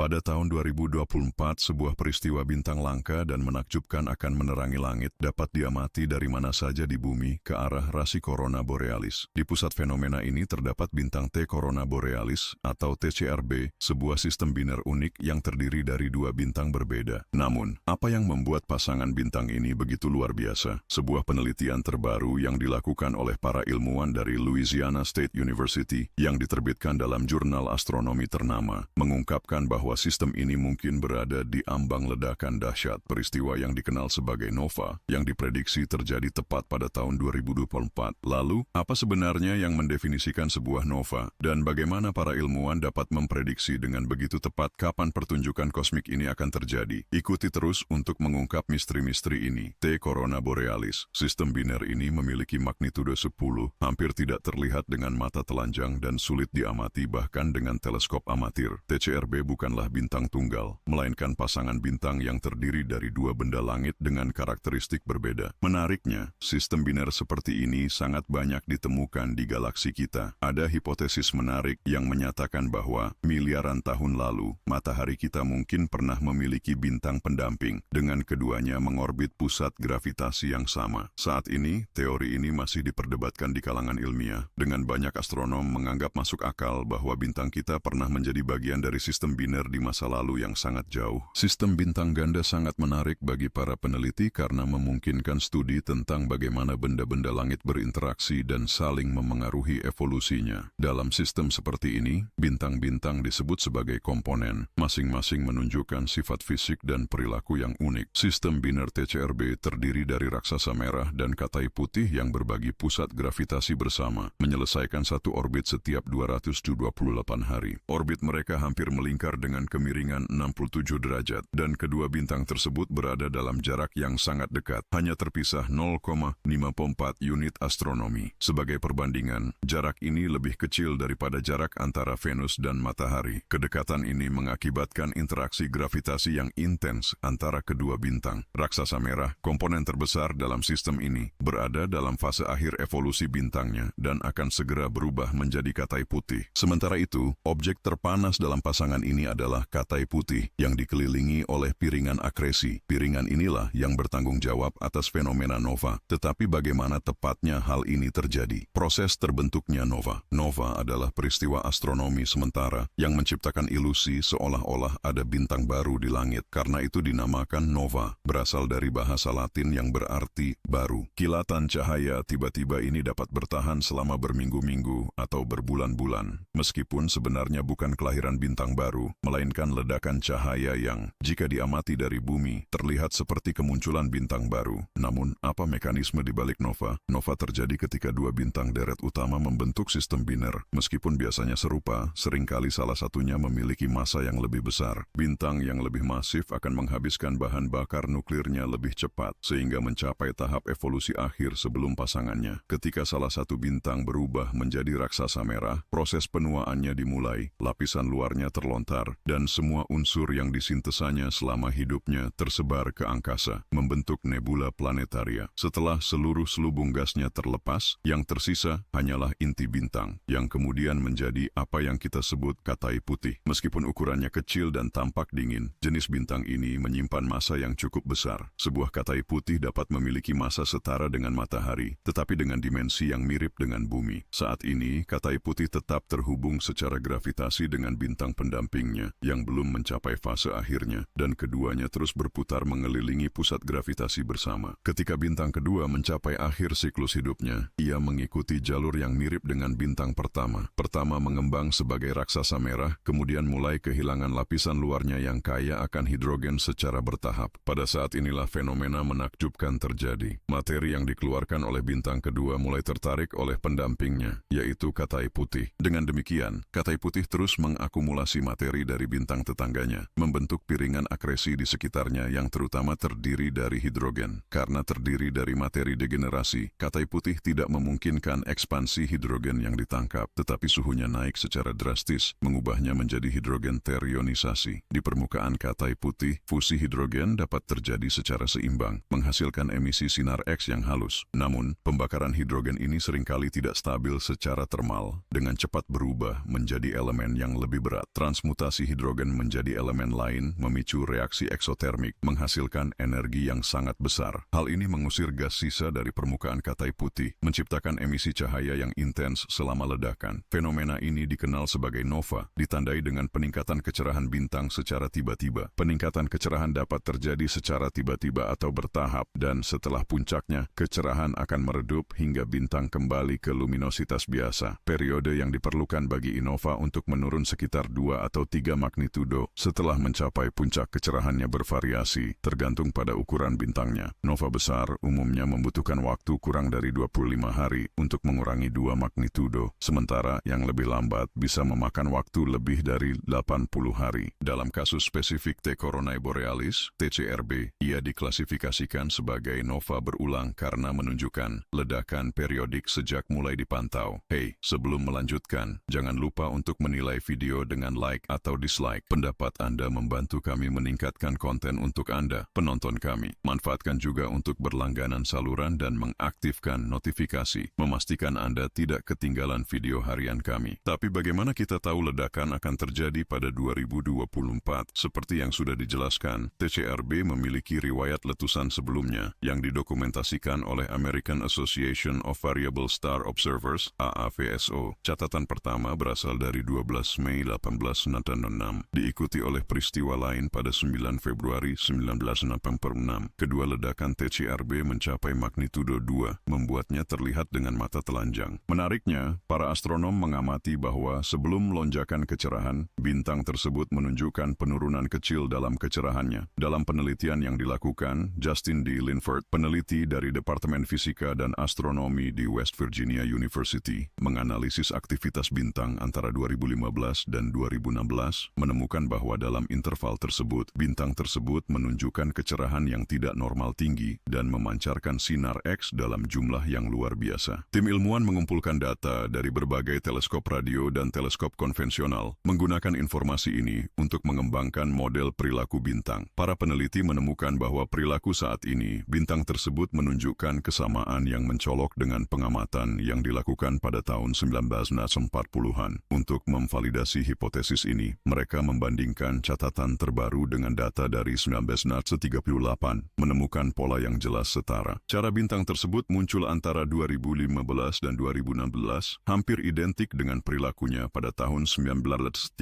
Pada tahun 2024, sebuah peristiwa bintang langka dan menakjubkan akan menerangi langit dapat diamati dari mana saja di bumi ke arah rasi Corona Borealis. Di pusat fenomena ini terdapat bintang T Corona Borealis atau TCRB, sebuah sistem biner unik yang terdiri dari dua bintang berbeda. Namun, apa yang membuat pasangan bintang ini begitu luar biasa? Sebuah penelitian terbaru yang dilakukan oleh para ilmuwan dari Louisiana State University yang diterbitkan dalam jurnal astronomi ternama, mengungkapkan bahwa sistem ini mungkin berada di ambang ledakan dahsyat, peristiwa yang dikenal sebagai nova, yang diprediksi terjadi tepat pada tahun 2024. Lalu, apa sebenarnya yang mendefinisikan sebuah nova, dan bagaimana para ilmuwan dapat memprediksi dengan begitu tepat kapan pertunjukan kosmik ini akan terjadi? Ikuti terus untuk mengungkap misteri-misteri ini. T Corona Borealis, sistem biner ini memiliki magnitudo 10, hampir tidak terlihat dengan mata telanjang dan sulit diamati bahkan dengan teleskop amatir. TCRB bukanlah bintang tunggal, melainkan pasangan bintang yang terdiri dari dua benda langit dengan karakteristik berbeda. Menariknya, sistem biner seperti ini sangat banyak ditemukan di galaksi kita. Ada hipotesis menarik yang menyatakan bahwa miliaran tahun lalu, matahari kita mungkin pernah memiliki bintang pendamping, dengan keduanya mengorbit pusat gravitasi yang sama. Saat ini, teori ini masih diperdebatkan di kalangan ilmiah, dengan banyak astronom menganggap masuk akal bahwa bintang kita pernah menjadi bagian dari sistem biner di masa lalu yang sangat jauh. Sistem bintang ganda sangat menarik bagi para peneliti karena memungkinkan studi tentang bagaimana benda-benda langit berinteraksi dan saling memengaruhi evolusinya. Dalam sistem seperti ini, bintang-bintang disebut sebagai komponen, masing-masing menunjukkan sifat fisik dan perilaku yang unik. Sistem biner TCRB terdiri dari raksasa merah dan katai putih yang berbagi pusat gravitasi bersama, menyelesaikan satu orbit setiap 228 hari. Orbit mereka hampir melingkar dengan kemiringan 67 derajat, dan kedua bintang tersebut berada dalam jarak yang sangat dekat, hanya terpisah 0,54 unit astronomi. Sebagai perbandingan, jarak ini lebih kecil daripada jarak antara Venus dan Matahari. Kedekatan ini mengakibatkan interaksi gravitasi yang intens antara kedua bintang. Raksasa merah, komponen terbesar dalam sistem ini, berada dalam fase akhir evolusi bintangnya dan akan segera berubah menjadi katai putih. Sementara itu, objek terpanas dalam pasangan ini adalah katai putih yang dikelilingi oleh piringan akresi. Piringan inilah yang bertanggung jawab atas fenomena nova. Tetapi bagaimana tepatnya hal ini terjadi? Proses terbentuknya nova. Nova adalah peristiwa astronomi sementara yang menciptakan ilusi seolah-olah ada bintang baru di langit. Karena itu dinamakan nova, berasal dari bahasa Latin yang berarti baru. Kilatan cahaya tiba-tiba ini dapat bertahan selama berminggu-minggu atau berbulan-bulan, meskipun sebenarnya bukan kelahiran bintang baru, melainkan ledakan cahaya yang, jika diamati dari bumi, terlihat seperti kemunculan bintang baru. Namun, apa mekanisme di balik nova? Nova terjadi ketika dua bintang deret utama membentuk sistem biner. Meskipun biasanya serupa, seringkali salah satunya memiliki massa yang lebih besar. Bintang yang lebih masif akan menghabiskan bahan bakar nuklirnya lebih cepat, sehingga mencapai tahap evolusi akhir sebelum pasangannya. Ketika salah satu bintang berubah menjadi raksasa merah, proses penuaannya dimulai, lapisan luarnya terlontar, dan semua unsur yang disintesanya selama hidupnya tersebar ke angkasa, membentuk nebula planetaria. Setelah seluruh selubung gasnya terlepas, yang tersisa hanyalah inti bintang, yang kemudian menjadi apa yang kita sebut katai putih. Meskipun ukurannya kecil dan tampak dingin, jenis bintang ini menyimpan massa yang cukup besar. Sebuah katai putih dapat memiliki massa setara dengan matahari, tetapi dengan dimensi yang mirip dengan bumi. Saat ini, katai putih tetap terhubung secara gravitasi dengan bintang pendampingnya yang belum mencapai fase akhirnya, dan keduanya terus berputar mengelilingi pusat gravitasi bersama. Ketika bintang kedua mencapai akhir siklus hidupnya, ia mengikuti jalur yang mirip dengan bintang pertama. Pertama mengembang sebagai raksasa merah, kemudian mulai kehilangan lapisan luarnya yang kaya akan hidrogen secara bertahap. Pada saat inilah fenomena menakjubkan terjadi. Materi yang dikeluarkan oleh bintang kedua mulai tertarik oleh pendampingnya, yaitu katai putih. Dengan demikian, katai putih terus mengakumulasi materi dari bintang tetangganya, membentuk piringan akresi di sekitarnya yang terutama terdiri dari hidrogen. Karena terdiri dari materi degenerasi, katai putih tidak memungkinkan ekspansi hidrogen yang ditangkap, tetapi suhunya naik secara drastis, mengubahnya menjadi hidrogen terionisasi. Di permukaan katai putih, fusi hidrogen dapat terjadi secara seimbang, menghasilkan emisi sinar X yang halus. Namun, pembakaran hidrogen ini seringkali tidak stabil secara termal, dengan cepat berubah menjadi elemen yang lebih berat. Transmutasi hidrogen menjadi elemen lain memicu reaksi eksotermik, menghasilkan energi yang sangat besar. Hal ini mengusir gas sisa dari permukaan katai putih, menciptakan emisi cahaya yang intens selama ledakan. Fenomena ini dikenal sebagai nova, ditandai dengan peningkatan kecerahan bintang secara tiba-tiba. Peningkatan kecerahan dapat terjadi secara tiba-tiba atau bertahap, dan setelah puncaknya, kecerahan akan meredup hingga bintang kembali ke luminositas biasa. Periode yang diperlukan bagi nova untuk menurun sekitar 2 atau 3 magnitudo setelah mencapai puncak kecerahannya bervariasi, tergantung pada ukuran bintangnya. Nova besar umumnya membutuhkan waktu kurang dari 25 hari untuk mengurangi 2 magnitudo, sementara yang lebih lambat bisa memakan waktu lebih dari 80 hari. Dalam kasus spesifik T. coronae borealis, TCRB, ia diklasifikasikan sebagai nova berulang karena menunjukkan ledakan periodik sejak mulai dipantau. Hey, sebelum melanjutkan, jangan lupa untuk menilai video dengan like atau dislike. Pendapat Anda membantu kami meningkatkan konten untuk Anda, penonton kami. Manfaatkan juga untuk berlangganan saluran dan mengaktifkan notifikasi, memastikan Anda tidak ketinggalan video harian kami. Tapi bagaimana kita tahu ledakan akan terjadi pada 2024? Seperti yang sudah dijelaskan, TCRB memiliki riwayat letusan sebelumnya yang didokumentasikan oleh American Association of Variable Star Observers, AAVSO. Catatan pertama berasal dari 12 Mei 1896, diikuti oleh peristiwa lain pada 9 Februari 1986. Kedua ledakan TCRB mencapai magnitudo 2, membuatnya terlihat dengan mata telanjang. Menariknya, para astronom mengamati bahwa sebelum lonjakan kecerahan, bintang tersebut menunjukkan penurunan kecil dalam kecerahannya. Dalam penelitian yang dilakukan, Justin D. Linford, peneliti dari Departemen Fisika dan Astronomi di West Virginia University, menganalisis aktivitas bintang antara 2015 dan 2016, menemukan bahwa dalam interval tersebut, bintang tersebut menunjukkan kecerahan yang tidak normal tinggi dan memancarkan sinar X dalam jumlah yang luar biasa. Tim ilmuwan mengumpulkan data dari berbagai teleskop radio dan teleskop konvensional, menggunakan informasi ini untuk mengembangkan model perilaku bintang. Para peneliti menemukan bahwa perilaku saat ini, bintang tersebut menunjukkan kesamaan yang mencolok dengan pengamatan yang dilakukan pada tahun 1940-an. Untuk memvalidasi hipotesis ini, mereka membandingkan catatan terbaru dengan data dari 1938, menemukan pola yang jelas setara. Cara bintang tersebut muncul antara 2015 dan 2016, hampir identik dengan perilakunya pada tahun 1938,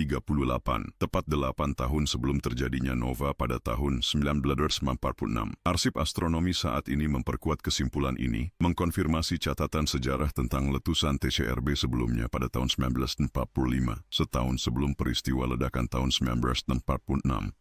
tepat 8 tahun sebelum terjadinya nova pada tahun 1946. Arsip astronomi saat ini memperkuat kesimpulan ini, mengkonfirmasi catatan sejarah tentang letusan TCRB sebelumnya pada tahun 1945, setahun sebelum peristiwa ledakan tahun 1946.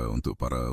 Untuk para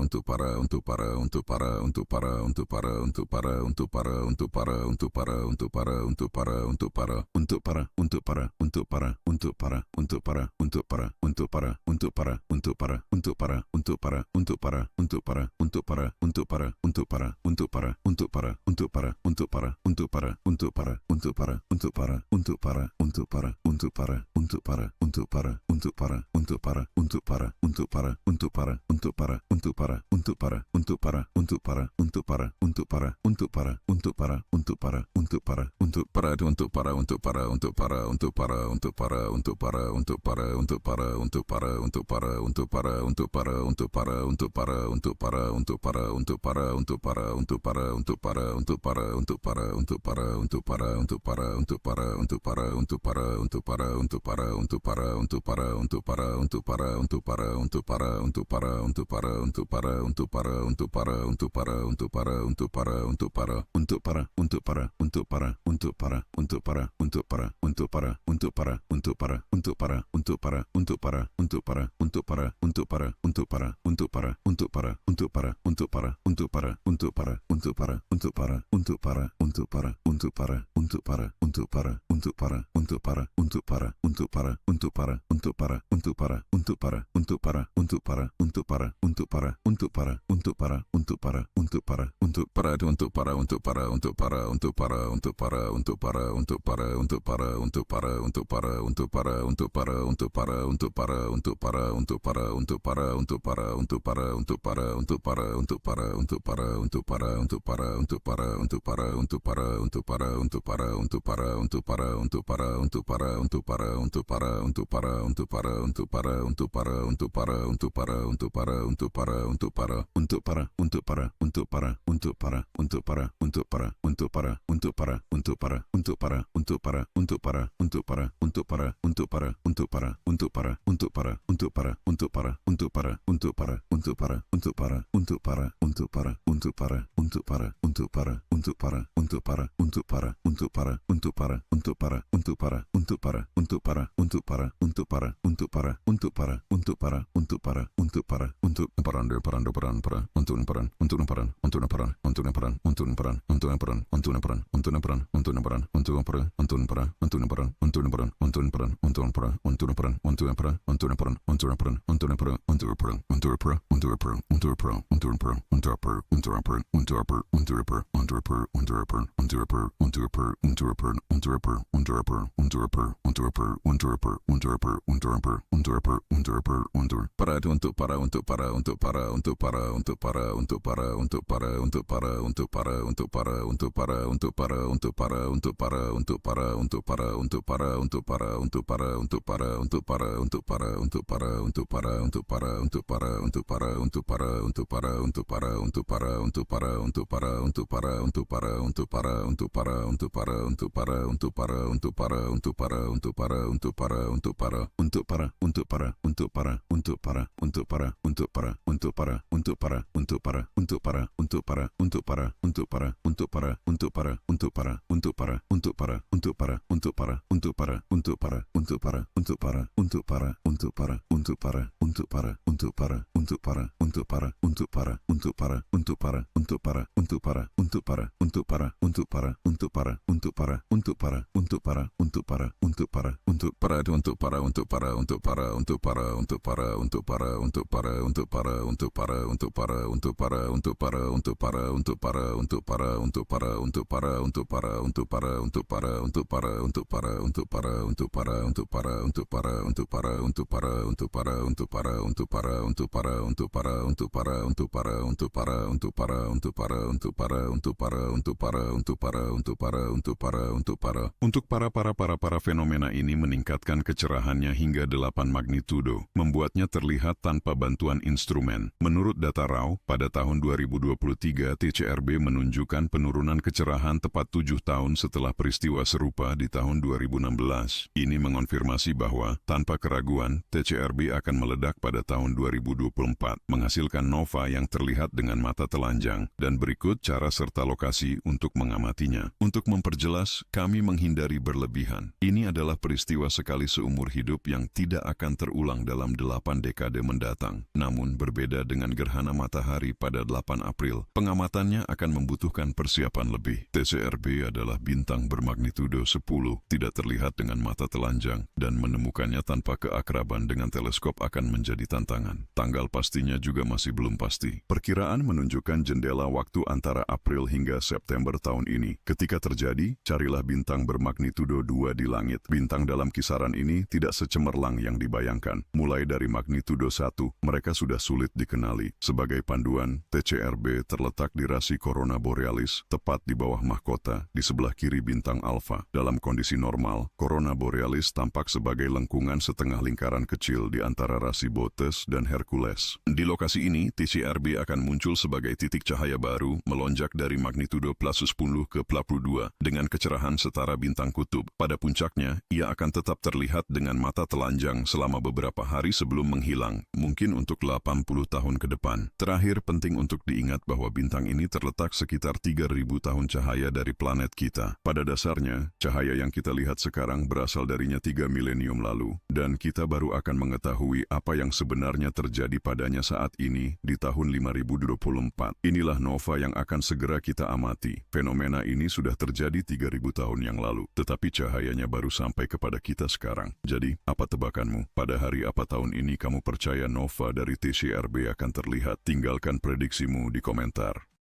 Para fenomena ini meningkatkan kecerahannya hingga 8 magnitudo, membuatnya terlihat tanpa bantuan instrumen. Menurut data RAW, pada tahun 2023 TCRB menunjukkan penurunan kecerahan tepat 7 tahun setelah peristiwa serupa di tahun 2016. Ini mengonfirmasi bahwa, tanpa keraguan, TCRB akan meledak pada tahun 2024, menghasilkan nova yang terlihat dengan mata telanjang, dan berikut cara serta lokasi untuk mengamatinya. Untuk memperjelas, kami menghindari berlebihan. Ini adalah peristiwa sekali seumur hidup yang tidak akan terulang dalam 8 dekade mendatang. Namun berbeda dengan gerhana matahari pada 8 April, pengamatannya akan membutuhkan persiapan lebih. TCRB adalah bintang bermagnitudo 10, tidak terlihat dengan mata telanjang, dan menemukannya tanpa keakraban dengan teleskop akan menjadi tantangan. Tanggal pastinya juga masih belum pasti. Perkiraan menunjukkan jendela waktu antara April hingga September tahun ini. Ketika terjadi, carilah bintang bermagnitudo 2 di langit. Bintang dalam kisaran ini tidak secemerlang yang dibayangkan. Mulai dari magnitudo 1, mereka sudah sulit dikenali. Sebagai panduan, TCRB terletak di rasi Corona Borealis, tepat di bawah mahkota, di sebelah kiri bintang Alpha. Dalam kondisi normal, Corona Borealis tampak sebagai lengkungan setengah lingkaran kecil di antara rasi Bootes dan Hercules. Di lokasi ini, TCRB akan muncul sebagai titik cahaya baru, melonjak dari magnitudo +10 ke +2, dengan kecerahan setara bintang kutub. Pada puncaknya, ia akan tetap terlihat dengan mata telanjang selama beberapa hari sebelum menghilang, mungkin untuk 80 tahun ke depan. Terakhir, penting untuk diingat bahwa bintang ini terletak sekitar 3.000 tahun cahaya dari planet kita. Pada dasarnya, cahaya yang kita lihat sekarang berasal darinya 3 milenium lalu, dan kita baru akan mengetahui apa yang sebenarnya terjadi padanya saat ini di tahun 5024. Inilah nova yang akan segera kita amati. Fenomena ini sudah terjadi 3.000 tahun yang lalu, tetapi cahayanya baru sampai kepada kita sekarang. Jadi, apa tebakanmu? Pada hari apa tahun ini kamu percaya nova dari TCRB akan terlihat? Tinggalkan prediksimu di komentar.